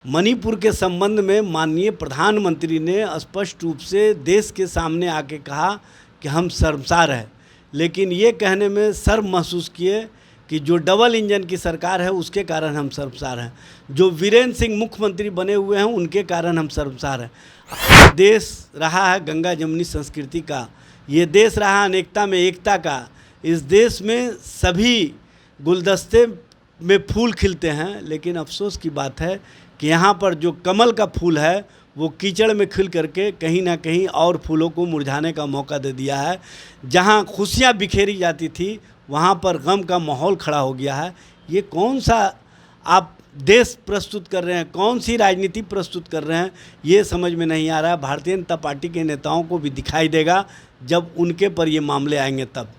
मणिपुर के संबंध में माननीय प्रधानमंत्री ने स्पष्ट रूप से देश के सामने आके कहा कि हम शर्मसार हैं, लेकिन ये कहने में शर्म महसूस किए कि जो डबल इंजन की सरकार है उसके कारण हम शर्मसार हैं, जो वीरेंद्र सिंह मुख्यमंत्री बने हुए हैं उनके कारण हम शर्मसार हैं। देश रहा है गंगा जमुनी संस्कृति का, ये देश रहा अनेकता में एकता का। इस देश में सभी गुलदस्ते में फूल खिलते हैं, लेकिन अफसोस की बात है कि यहाँ पर जो कमल का फूल है वो कीचड़ में खिल करके कहीं ना कहीं और फूलों को मुरझाने का मौका दे दिया है। जहाँ खुशियाँ बिखेरी जाती थी वहाँ पर गम का माहौल खड़ा हो गया है। ये कौन सा आप देश प्रस्तुत कर रहे हैं, कौन सी राजनीति प्रस्तुत कर रहे हैं, ये समझ में नहीं आ रहा है। भारतीय जनता पार्टी के नेताओं को भी दिखाई देगा जब उनके पर ये मामले आएंगे तब।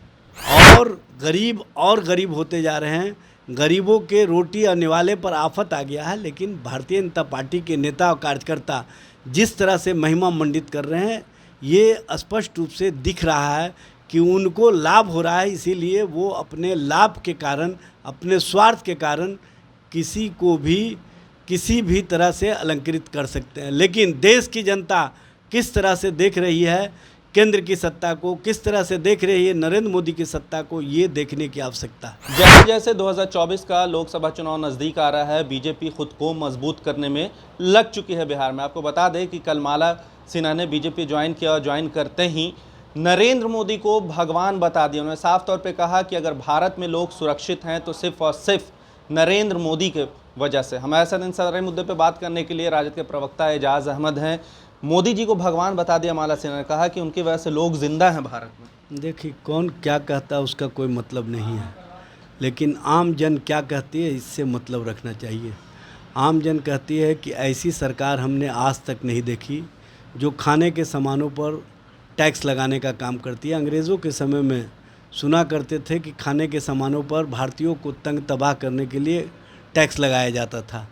और गरीब होते जा रहे हैं, गरीबों के रोटी और निवाले पर आफत आ गया है। लेकिन भारतीय जनता पार्टी के नेता और कार्यकर्ता जिस तरह से महिमा मंडित कर रहे हैं, ये स्पष्ट रूप से दिख रहा है कि उनको लाभ हो रहा है, इसीलिए वो अपने लाभ के कारण, अपने स्वार्थ के कारण किसी को भी किसी भी तरह से अलंकृत कर सकते हैं। लेकिन देश की जनता किस तरह से देख रही है केंद्र की सत्ता को, किस तरह से देख रही है नरेंद्र मोदी की सत्ता को, ये देखने की आवश्यकता है। जैसे जैसे 2024 का लोकसभा चुनाव नज़दीक आ रहा है, बीजेपी खुद को मजबूत करने में लग चुकी है बिहार में। आपको बता दें कि कल माला सिन्हा ने बीजेपी ज्वाइन किया और ज्वाइन करते ही नरेंद्र मोदी को भगवान बता दिया। उन्होंने साफ तौर पे कहा कि अगर भारत में लोग सुरक्षित हैं तो सिर्फ और सिर्फ नरेंद्र मोदी के वजह से। हमारे साथ इन सारे मुद्दे पे बात करने के लिए राजद के प्रवक्ता एजाज अहमद हैं। मोदी जी को भगवान बता दिया माला सिन्हा ने, कहा कि उनकी वजह से लोग जिंदा हैं भारत में। देखिए, कौन क्या कहता है उसका कोई मतलब नहीं है, लेकिन आम जन क्या कहती है इससे मतलब रखना चाहिए। आम जन कहती है कि ऐसी सरकार हमने आज तक नहीं देखी जो खाने के सामानों पर टैक्स लगाने का काम करती है। अंग्रेज़ों के समय में सुना करते थे कि खाने के सामानों पर भारतीयों को तंग तबाह करने के लिए टैक्स लगाया जाता था।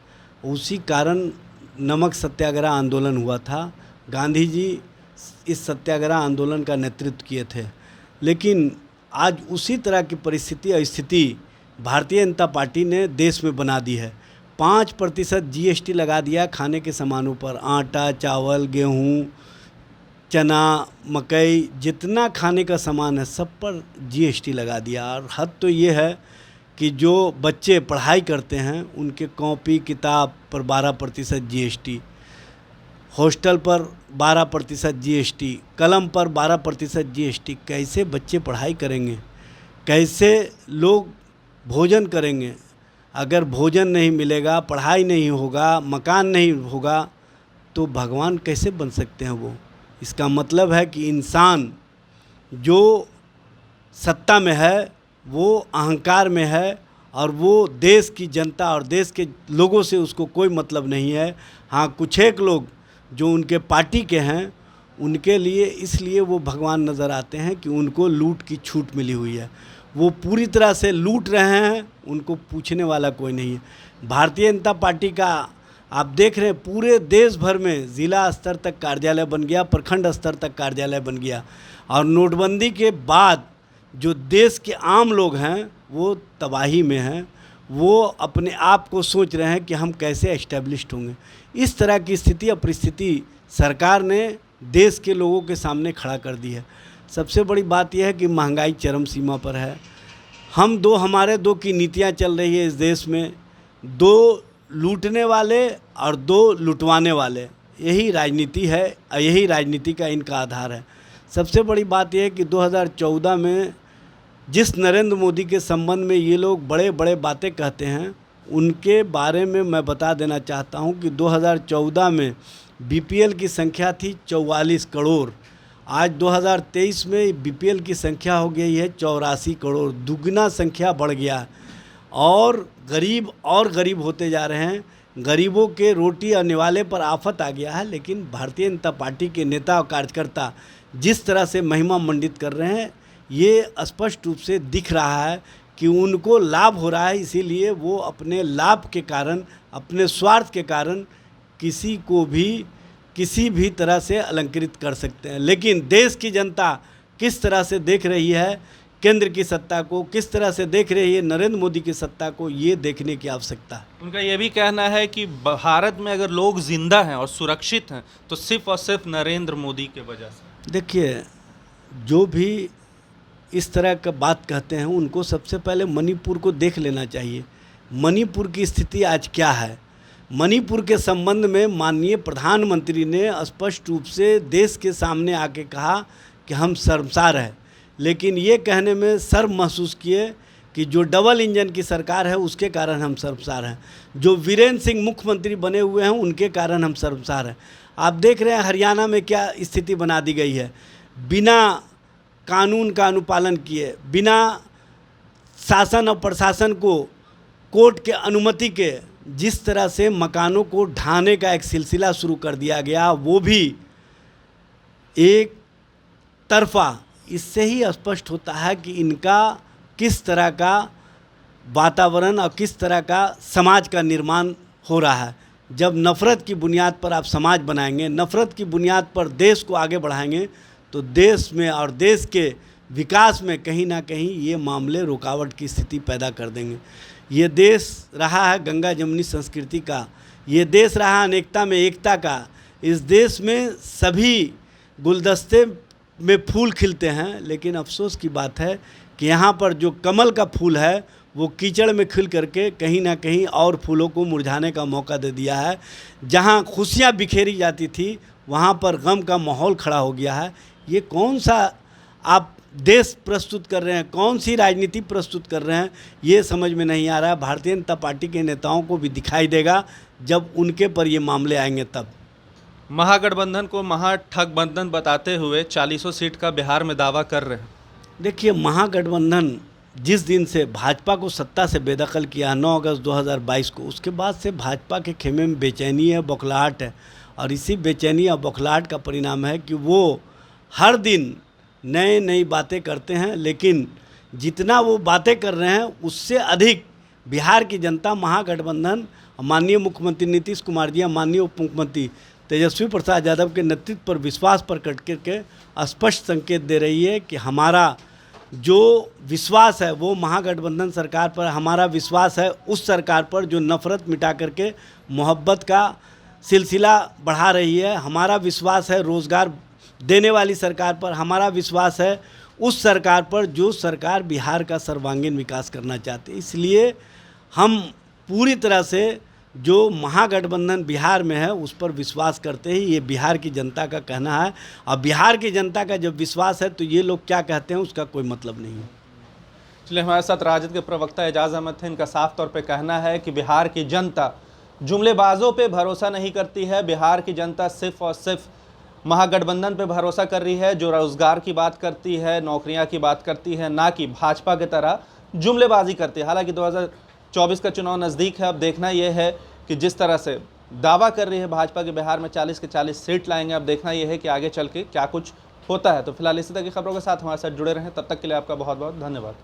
उसी कारण नमक सत्याग्रह आंदोलन हुआ था। गांधी जी इस सत्याग्रह आंदोलन का नेतृत्व किए थे। लेकिन आज उसी तरह की परिस्थिति और स्थिति भारतीय जनता पार्टी ने देश में बना दी है। 5% GST लगा दिया खाने के सामानों पर, आटा, चावल, गेहूँ, चना, मकई, जितना खाने का सामान है सब पर GST लगा दिया। और हद तो ये है कि जो बच्चे पढ़ाई करते हैं उनके कॉपी किताब पर 12% GST, हॉस्टल पर 12% GST, कलम पर 12% GST। कैसे बच्चे पढ़ाई करेंगे, कैसे लोग भोजन करेंगे? अगर भोजन नहीं मिलेगा, पढ़ाई नहीं होगा, मकान नहीं होगा तो भगवान कैसे बन सकते हैं वो? इसका मतलब है कि इंसान जो सत्ता में है वो अहंकार में है और वो देश की जनता और देश के लोगों से उसको कोई मतलब नहीं है। हाँ, कुछ एक लोग जो उनके पार्टी के हैं उनके लिए इसलिए वो भगवान नज़र आते हैं कि उनको लूट की छूट मिली हुई है। वो पूरी तरह से लूट रहे हैं, उनको पूछने वाला कोई नहीं है। भारतीय जनता पार्टी का आप देख रहे हैं पूरे देश भर में ज़िला स्तर तक कार्यालय बन गया, प्रखंड स्तर तक कार्यालय बन गया। और नोटबंदी के बाद जो देश के आम लोग हैं वो तबाही में हैं। वो अपने आप को सोच रहे हैं कि हम कैसे एस्टेब्लिश्ड होंगे। इस तरह की स्थिति और परिस्थिति सरकार ने देश के लोगों के सामने खड़ा कर दी है। सबसे बड़ी बात यह है कि महंगाई चरम सीमा पर है। हमारे दो की नीतियां चल रही है इस देश में, 2 लूटने वाले और 2 लुटवाने वाले। यही राजनीति है और यही राजनीति का इनका आधार है। सबसे बड़ी बात यह है कि 2014 में जिस नरेंद्र मोदी के संबंध में ये लोग बड़े बड़े बातें कहते हैं, उनके बारे में मैं बता देना चाहता हूं कि 2014 में BPL की संख्या थी 44 करोड़। आज 2023 में BPL की संख्या हो गई है 84 करोड़। दुगना संख्या बढ़ गया और गरीब होते जा रहे हैं। गरीबों के रोटी और निवाले पर आफत आ गया है। लेकिन भारतीय जनता पार्टी के नेता और कार्यकर्ता जिस तरह से महिमा मंडित कर रहे हैं, ये स्पष्ट रूप से दिख रहा है कि उनको लाभ हो रहा है, इसीलिए वो अपने लाभ के कारण, अपने स्वार्थ के कारण किसी को भी किसी भी तरह से अलंकृत कर सकते हैं। लेकिन देश की जनता किस तरह से देख रही है केंद्र की सत्ता को, किस तरह से देख रही है नरेंद्र मोदी की सत्ता को, ये देखने की आवश्यकता है। उनका ये भी कहना है कि भारत में अगर लोग जिंदा हैं और सुरक्षित हैं तो सिर्फ और सिर्फ नरेंद्र मोदी के वजह से। देखिए, जो भी इस तरह का बात कहते हैं उनको सबसे पहले मणिपुर को देख लेना चाहिए। मणिपुर की स्थिति आज क्या है। मणिपुर के संबंध में माननीय प्रधानमंत्री ने स्पष्ट रूप से देश के सामने आके कहा कि हम शर्मसार हैं, लेकिन ये कहने में शर्म महसूस किए कि जो डबल इंजन की सरकार है उसके कारण हम शर्मसार हैं, जो वीरेंद्र सिंह मुख्यमंत्री बने हुए हैं उनके कारण हम शर्मसार हैं। आप देख रहे हैं हरियाणा में क्या स्थिति बना दी गई है। बिना कानून का अनुपालन किए, बिना शासन और प्रशासन को कोर्ट के अनुमति के जिस तरह से मकानों को ढाने का एक सिलसिला शुरू कर दिया गया, वो भी एक तरफा, इससे ही स्पष्ट होता है कि इनका किस तरह का वातावरण और किस तरह का समाज का निर्माण हो रहा है। जब नफ़रत की बुनियाद पर आप समाज बनाएंगे, नफ़रत की बुनियाद पर देश को आगे बढ़ाएंगे, तो देश में और देश के विकास में कहीं ना कहीं ये मामले रुकावट की स्थिति पैदा कर देंगे। ये देश रहा है गंगा जमुनी संस्कृति का, ये देश रहा अनेकता में एकता का। इस देश में सभी गुलदस्ते में फूल खिलते हैं, लेकिन अफसोस की बात है कि यहाँ पर जो कमल का फूल है वो कीचड़ में खिल करके कहीं ना कहीं और फूलों को मुरझाने का मौका दे दिया है। जहाँ खुशियाँ बिखेरी जाती थी वहाँ पर गम का माहौल खड़ा हो गया है। ये कौन सा आप देश प्रस्तुत कर रहे हैं, कौन सी राजनीति प्रस्तुत कर रहे हैं, ये समझ में नहीं आ रहा है। भारतीय जनता पार्टी के नेताओं को भी दिखाई देगा जब उनके पर ये मामले आएंगे तब। महागठबंधन को महाठगबंधन बताते हुए 40 सीट का बिहार में दावा कर रहे हैं। देखिए, महागठबंधन जिस दिन से भाजपा को सत्ता से बेदखल किया 9 अगस्त 2022 को, उसके बाद से भाजपा के खेमे में बेचैनी है, बौखलाहट है। और इसी बेचैनी और बौखलाहट का परिणाम है कि वो हर दिन नई बातें करते हैं, लेकिन जितना वो बातें कर रहे हैं उससे अधिक बिहार की जनता महागठबंधन, माननीय मुख्यमंत्री नीतीश कुमार जी, माननीय उप मुख्यमंत्री तेजस्वी प्रसाद यादव के नेतृत्व पर विश्वास प्रकट करके स्पष्ट संकेत दे रही है कि हमारा जो विश्वास है वो महागठबंधन सरकार पर, हमारा विश्वास है उस सरकार पर जो नफ़रत मिटा करके मोहब्बत का सिलसिला बढ़ा रही है। हमारा विश्वास है रोज़गार देने वाली सरकार पर, हमारा विश्वास है उस सरकार पर जो सरकार बिहार का सर्वांगीण विकास करना चाहती है। इसलिए हम पूरी तरह से जो महागठबंधन बिहार में है उस पर विश्वास करते ही, ये बिहार की जनता का कहना है। और बिहार की जनता का जब विश्वास है तो ये लोग क्या कहते हैं उसका कोई मतलब नहीं है। चलिए, हमारे साथ राजद के प्रवक्ता एजाज अहमद थे। इनका साफ तौर पे कहना है कि बिहार की जनता जुमलेबाजों पे भरोसा नहीं करती है। बिहार की जनता सिर्फ और सिर्फ महागठबंधन पे भरोसा कर रही है, जो रोजगार की बात करती है, नौकरियां की बात करती है, ना कि भाजपा की तरह जुमलेबाजी करती है। हालांकि 2024 का चुनाव नज़दीक है। अब देखना यह है कि जिस तरह से दावा कर रही है भाजपा के बिहार में 40 के 40 सीट लाएंगे, अब देखना यह है कि आगे चल के क्या कुछ होता है। तो फिलहाल इसी तरह की खबरों के साथ हमारे साथ जुड़े रहें। तब तक के लिए आपका बहुत बहुत धन्यवाद।